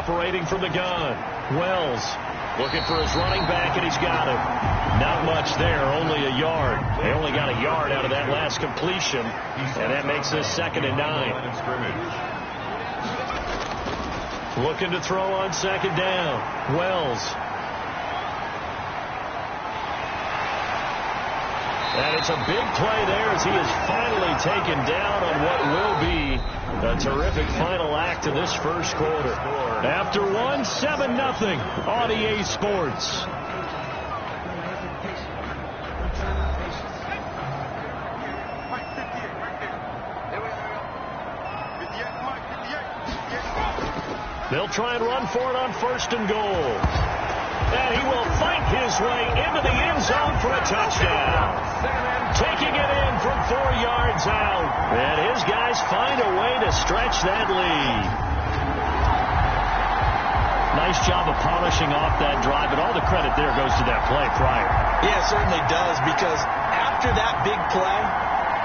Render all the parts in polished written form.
operating from the gun. Wells looking for his running back, and he's got him. Not much there, only a yard. They only got a yard out of that last completion, and that makes this 2nd and 9. Looking to throw on 2nd down. Wells. And it's a big play there as he is finally taken down on what will be a terrific final act of this first quarter. After 7-0 on EA Sports. They'll try and run for it on 1st and goal. And he will fight his way into the end zone for a touchdown. Taking it in from 4 yards out. And his guys find a way to stretch that lead. Nice job of polishing off that drive, but all the credit there goes to that play prior. Yeah, it certainly does, because after that big play,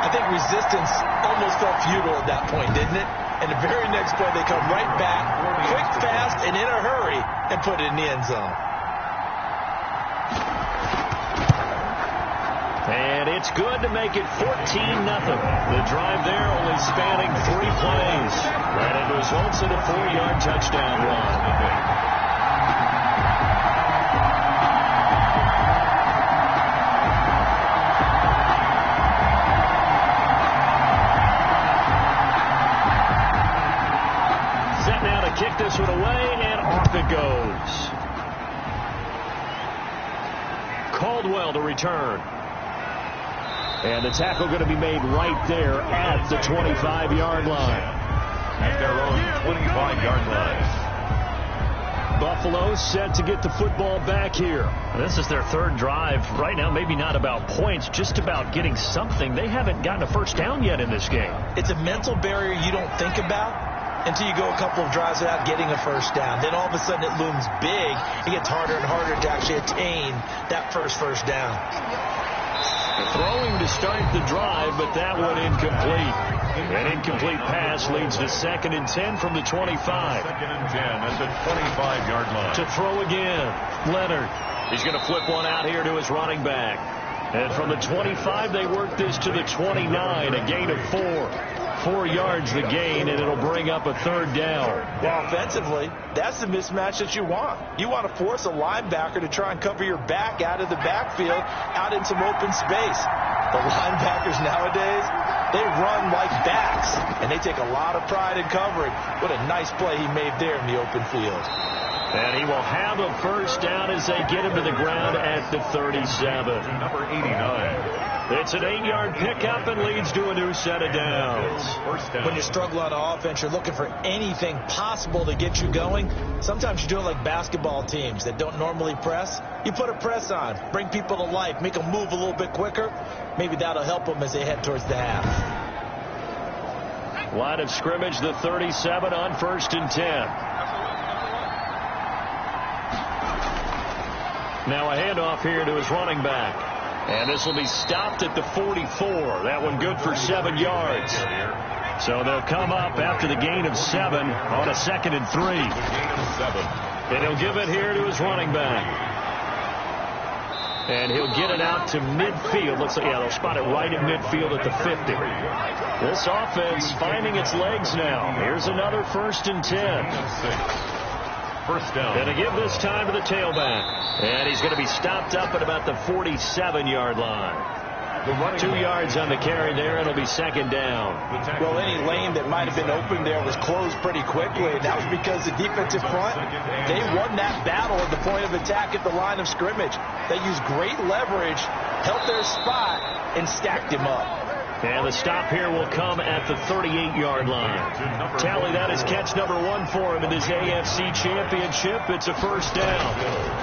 I think resistance almost felt futile at that point, didn't it? And the very next play, they come right back, quick, fast, and in a hurry, and put it in the end zone. And it's good to make it 14-0. The drive there only spanning 3 plays. And it results in a 4-yard touchdown run. Set now to kick this one away, and off it goes. Caldwell to return. And the tackle going to be made right there at the 25-yard line. At their own 25-yard line. Buffalo set to get the football back here. This is their 3rd drive. Right now, maybe not about points, just about getting something. They haven't gotten a first down yet in this game. It's a mental barrier you don't think about until you go a couple of drives without getting a first down. Then all of a sudden it looms big. It gets harder and harder to actually attain that first down. Throwing to start the drive, but that one incomplete. An incomplete pass leads to 2nd and 10 from the 25. 2nd and 10 at the 25-yard line. To throw again, Leonard. He's going to flip one out here to his running back. And from the 25, they work this to the 29, a gain of 4. 4 yards the gain, and it'll bring up a 3rd down. Well, offensively, that's the mismatch that you want. You want to force a linebacker to try and cover your back out of the backfield, out in some open space. The linebackers nowadays, they run like backs, and they take a lot of pride in covering. What a nice play he made there in the open field. And he will have a first down as they get him to the ground at the 37. Number 89. It's an 8-yard pickup and leads to a new set of downs. When you struggle on offense, you're looking for anything possible to get you going. Sometimes you do it like basketball teams that don't normally press. You put a press on, bring people to life, make them move a little bit quicker. Maybe that'll help them as they head towards the half. Line of scrimmage, the 37 on 1st and 10. Now a handoff here to his running back. And this will be stopped at the 44. That one good for 7 yards. So they'll come up after the gain of 7 on a 2nd and 3. And he'll give it here to his running back. And he'll get it out to midfield. Looks like, yeah, they'll spot it right at midfield at the 50. This offense finding its legs now. Here's another 1st and 10. First down. Going to give this time to the tailback. And he's going to be stopped up at about the 47-yard line. 2 yards on the carry there. It'll be 2nd down. Well, any lane that might have been open there was closed pretty quickly. And that was because the defensive front, they won that battle at the point of attack at the line of scrimmage. They used great leverage, held their spot, and stacked him up. And the stop here will come at the 38-yard line. Tally, that is catch number 1 for him in this AFC Championship. It's a first down.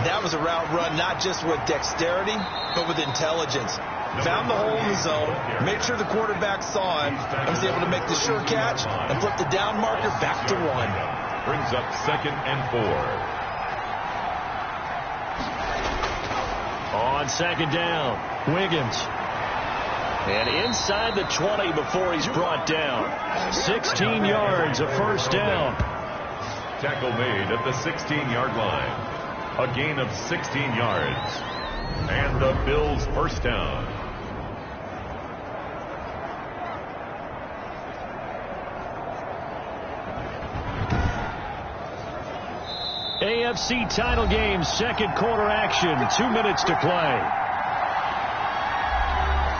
That was a route run not just with dexterity, but with intelligence. Found the hole in the zone, made sure the quarterback saw it, and was able to make the sure catch and flip the down marker back to 1. Brings up 2nd and 4. On 2nd down, Wiggins. And inside the 20 before he's brought down. 16 yards, a first down. Tackle made at the 16-yard line. A gain of 16 yards. And the Bills first down. AFC title game, second quarter action, 2 minutes to play.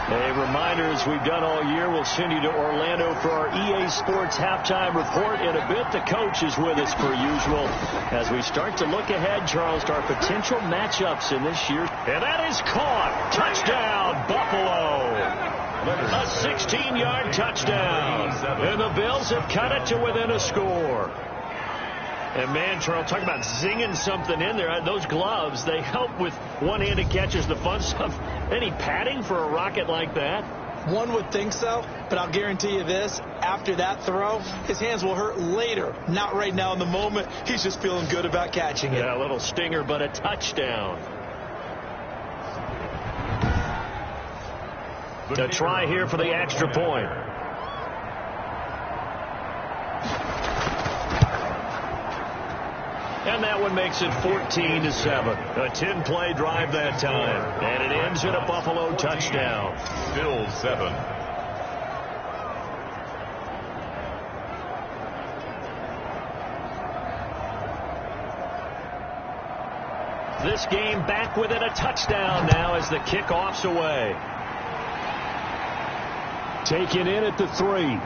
A reminder, as we've done all year, we'll send you to Orlando for our EA Sports halftime report. In a bit, the coach is with us per usual as we start to look ahead, Charles, to our potential matchups in this year. And that is caught. Touchdown, Buffalo. A 16-yard touchdown. And the Bills have cut it to within a score. And, man, Charles, talk about zinging something in there. Those gloves, they help with one-handed catches, the fun stuff. Any padding for a rocket like that? One would think so, but I'll guarantee you this. After that throw, his hands will hurt later. Not right now in the moment. He's just feeling good about catching it. Yeah, a little stinger, but a touchdown. To try here for the extra point. And that one makes it 14-7. A 10-play drive that time. And it ends in a Buffalo touchdown. Bills 7. This game back within a touchdown now as the kickoff's away. Taken in at the 3.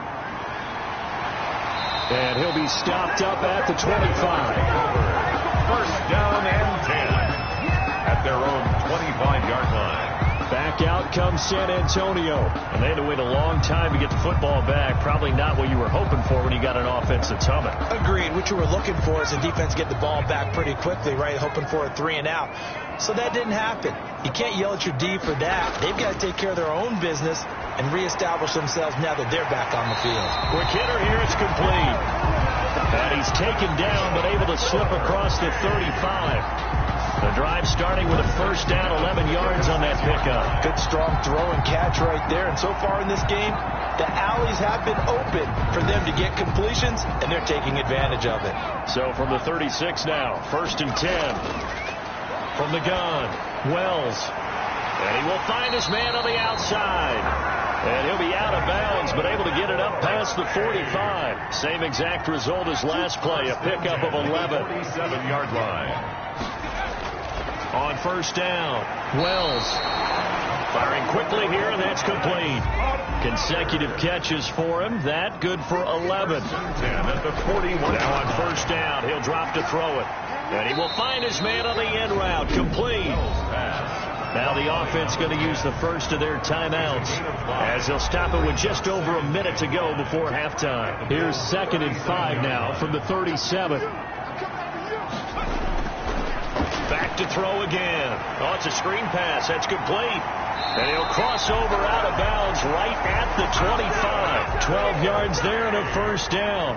And he'll be stopped up at the 25. First down and 10 at their own 25-yard line. Back out comes San Antonio. And they had to wait a long time to get the football back. Probably not what you were hoping for when you got an offense that's humming. Agreed. What you were looking for is the defense get the ball back pretty quickly, right? Hoping for a 3-and-out. So that didn't happen. You can't yell at your D for that. They've got to take care of their own business and reestablish themselves now that they're back on the field. Quick hitter here, it's complete. And he's taken down, but able to slip across the 35. The drive starting with a first down, 11 yards on that pickup. Good, strong throw and catch right there. And so far in this game, the alleys have been open for them to get completions, and they're taking advantage of it. So from the 36 now, first and 10. From the gun, Wells. And he will find his man on the outside. And he'll be out of bounds, but able to get it up past the 45. Same exact result as last play, a pickup of 11. 47-yard line. On first down, Wells firing quickly here, and that's complete. Consecutive catches for him. That good for 11. 10 at the 41. Now on first down, he'll drop to throw it. And he will find his man on the end route, complete. Now the offense going to use the first of their timeouts as they'll stop it with just over a minute to go before halftime. Here's 2nd and 5 now from the 37. Back to throw again. Oh, it's a screen pass. That's complete. And he'll cross over out of bounds right at the 25. 12 yards there and a first down.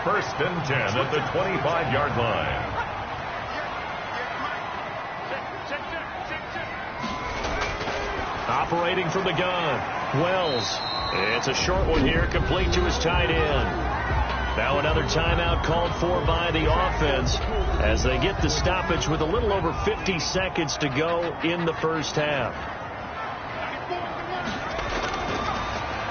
First and 10 at the 25-yard line. Operating from the gun, Wells. It's a short one here, complete to his tight end. Now another timeout called for by the offense as they get the stoppage with a little over 50 seconds to go in the first half.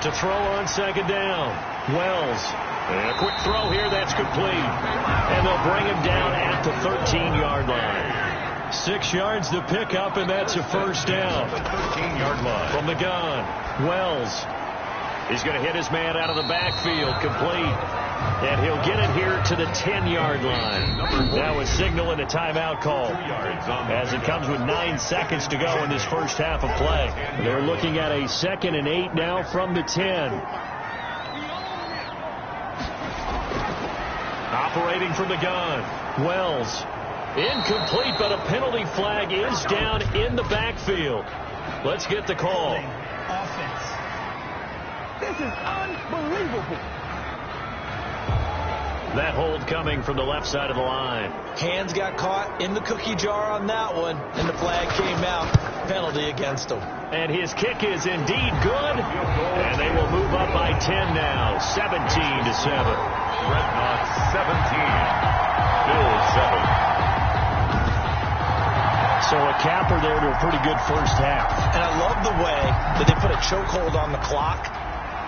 To throw on second down, Wells. And a quick throw here, that's complete. And they'll bring him down at the 13-yard line. 6 yards to pick up, and that's a first down. 13-yard line. From the gun, Wells. He's going to hit his man out of the backfield, complete. And he'll get it here to the 10-yard line. That was signaling a timeout call as it comes with 9 seconds to go in this first half of play. They're looking at a 2nd and 8 now from the 10. Operating from the gun, Wells. Incomplete, but a penalty flag is down in the backfield. Let's get the call. Offense. This is unbelievable. That hold coming from the left side of the line. Hands got caught in the cookie jar on that one, and the flag came out. Penalty against him. And his kick is indeed good. And they will move up by 10 now, 17-7. Red Knox 17. capper there to a pretty good first half. And I love the way that they put a chokehold on the clock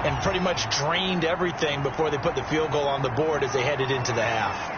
and pretty much drained everything before they put the field goal on the board as they headed into the half.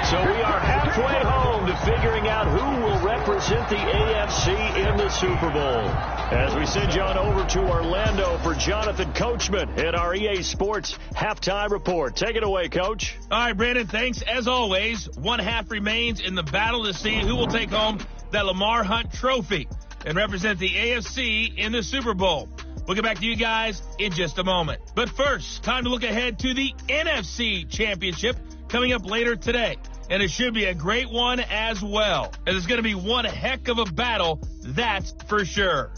So we are halfway home to figuring out who will represent the AFC in the Super Bowl. As we send you on over to Orlando for Jonathan Coachman at our EA Sports Halftime Report. Take it away, Coach. All right, Brandon, thanks. As always, one half remains in the battle to see who will take home that Lamar Hunt trophy and represent the AFC in the Super Bowl. We'll get back to you guys in just a moment. But first, time to look ahead to the NFC Championship coming up later today. And it should be a great one as well, as it's going to be one heck of a battle, that's for sure.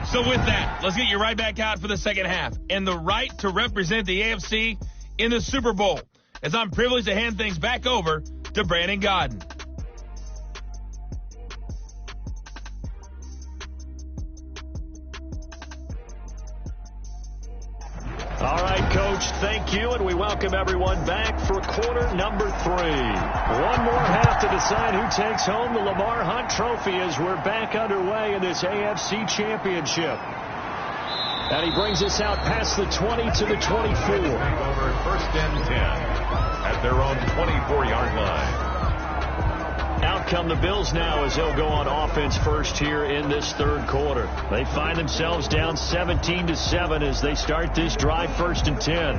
So with that, let's get you right back out for the second half and the right to represent the AFC in the Super Bowl, as I'm privileged to hand things back over to Brandon Godden. All right, Coach, thank you, and we welcome everyone back for quarter number 3. One more half to decide who takes home the Lamar Hunt trophy as we're back underway in this AFC Championship. And he brings us out past the 20 to the 24. Over first and 10 at their own 24-yard line. Out come the Bills now as they'll go on offense first here in this third quarter. They find themselves down 17-7 as they start this drive first and 10.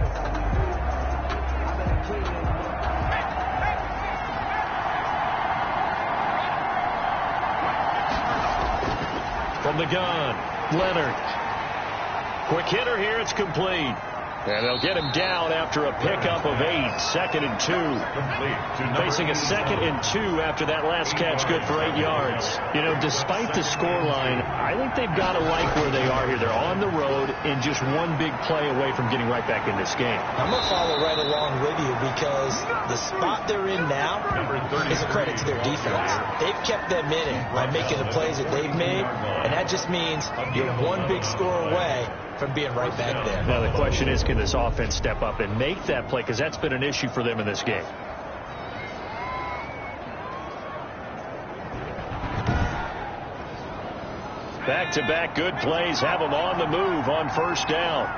From the gun, Leonard. Quick hitter here, it's complete. And they'll get him down after a pickup of 8, second and 2. Facing a second and 2 after that last catch, good for 8 yards. You know, despite the scoreline, I think they've got to like where they are here. They're on the road and just one big play away from getting right back in this game. I'm going to follow right along with you because the spot they're in now is a credit to their defense. They've kept them in it by making the plays that they've made, and that just means you're one big score away from being right back there. Now the question is, can this offense step up and make that play? Because that's been an issue for them in this game. Back-to-back good plays have them on the move on first down.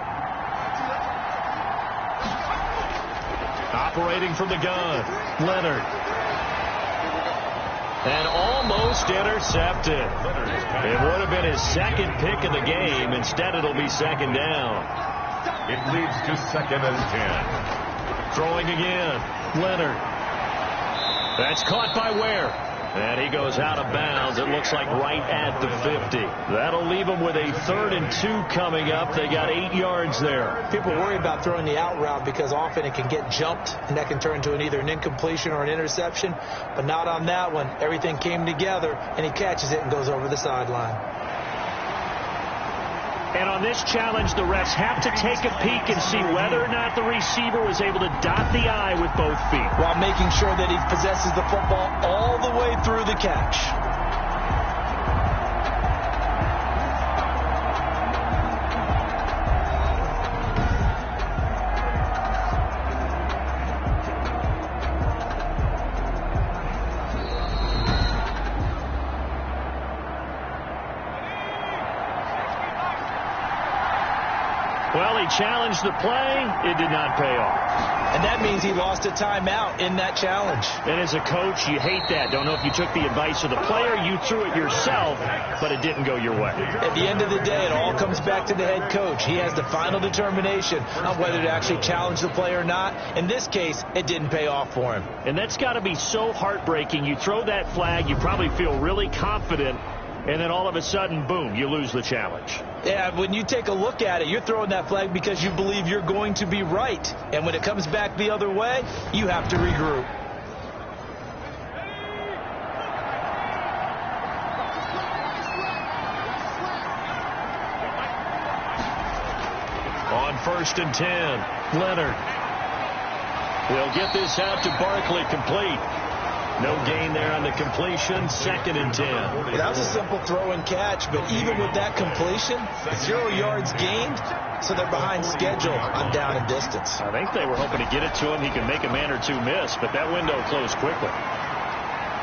Operating from the gun, Leonard. And almost intercepted. It would have been his second pick of the game. Instead, it'll be second down. It leads to second and 10. Throwing again, Leonard. That's caught by Ware. And he goes out of bounds. It looks like right at the 50. That'll leave them with a 3rd and 2 coming up. They got 8 yards there. People worry about throwing the out route because often it can get jumped, and that can turn into either an incompletion or an interception. But not on that one. Everything came together, and he catches it and goes over the sideline. And on this challenge, the refs have to take a peek and see whether or not the receiver was able to dot the I with both feet, while making sure that he possesses the football all the way through the catch. Well, he challenged the play. It did not pay off. And that means he lost a timeout in that challenge. And as a coach, you hate that. Don't know if you took the advice of the player, you threw it yourself, but it didn't go your way. At the end of the day, it all comes back to the head coach. He has the final determination on whether to actually challenge the play or not. In this case, it didn't pay off for him. And that's got to be so heartbreaking. You throw that flag, you probably feel really confident, and then all of a sudden, boom, you lose the challenge. Yeah, when you take a look at it, you're throwing that flag because you believe you're going to be right. And when it comes back the other way, you have to regroup. On 1st and 10, Leonard. They'll get this out to Barkley complete. No gain there on the completion. 2nd and 10. Well, that was a simple throw and catch, but even with that completion, 0 yards gained, so they're behind schedule on down and distance. I think they were hoping to get it to him. He could make a man or two miss, but that window closed quickly.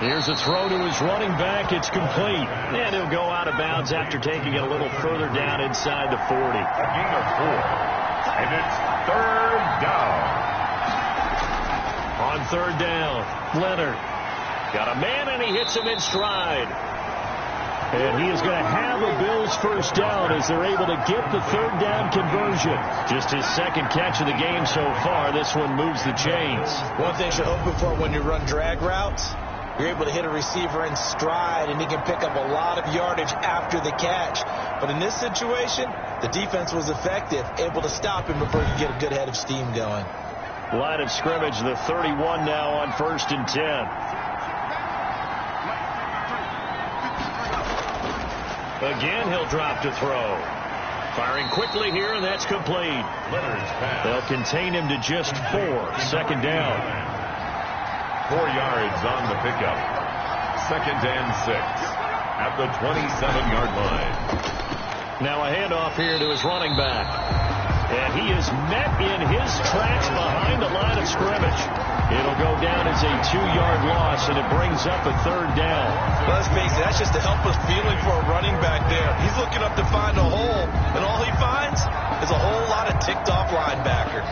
Here's a throw to his running back. It's complete. And he'll go out of bounds after taking it a little further down inside the 40. A gain of 4. And it's 3rd down. On 3rd down, Leonard got a man, and he hits him in stride. And he is going to have a Bills first down as they're able to get the 3rd down conversion. Just his 2nd catch of the game so far. This one moves the chains. One thing you're hoping for when you run drag routes, you're able to hit a receiver in stride, and he can pick up a lot of yardage after the catch. But in this situation, the defense was effective, able to stop him before he could get a good head of steam going. Line of scrimmage, the 31 now on 1st and 10. Again, he'll drop to throw. Firing quickly here, and that's complete. They'll contain him to just 4. 2nd down. 4 yards on the pickup. 2nd and 6 at the 27-yard line. Now a handoff here to his running back. And he is met in his tracks behind the line of scrimmage. It'll go down as a 2-yard loss, and it brings up a 3rd down. Well, let's face it, that's just a helpless feeling for a running back there. He's looking up to find a hole, and all he finds is a whole lot of ticked-off linebacker.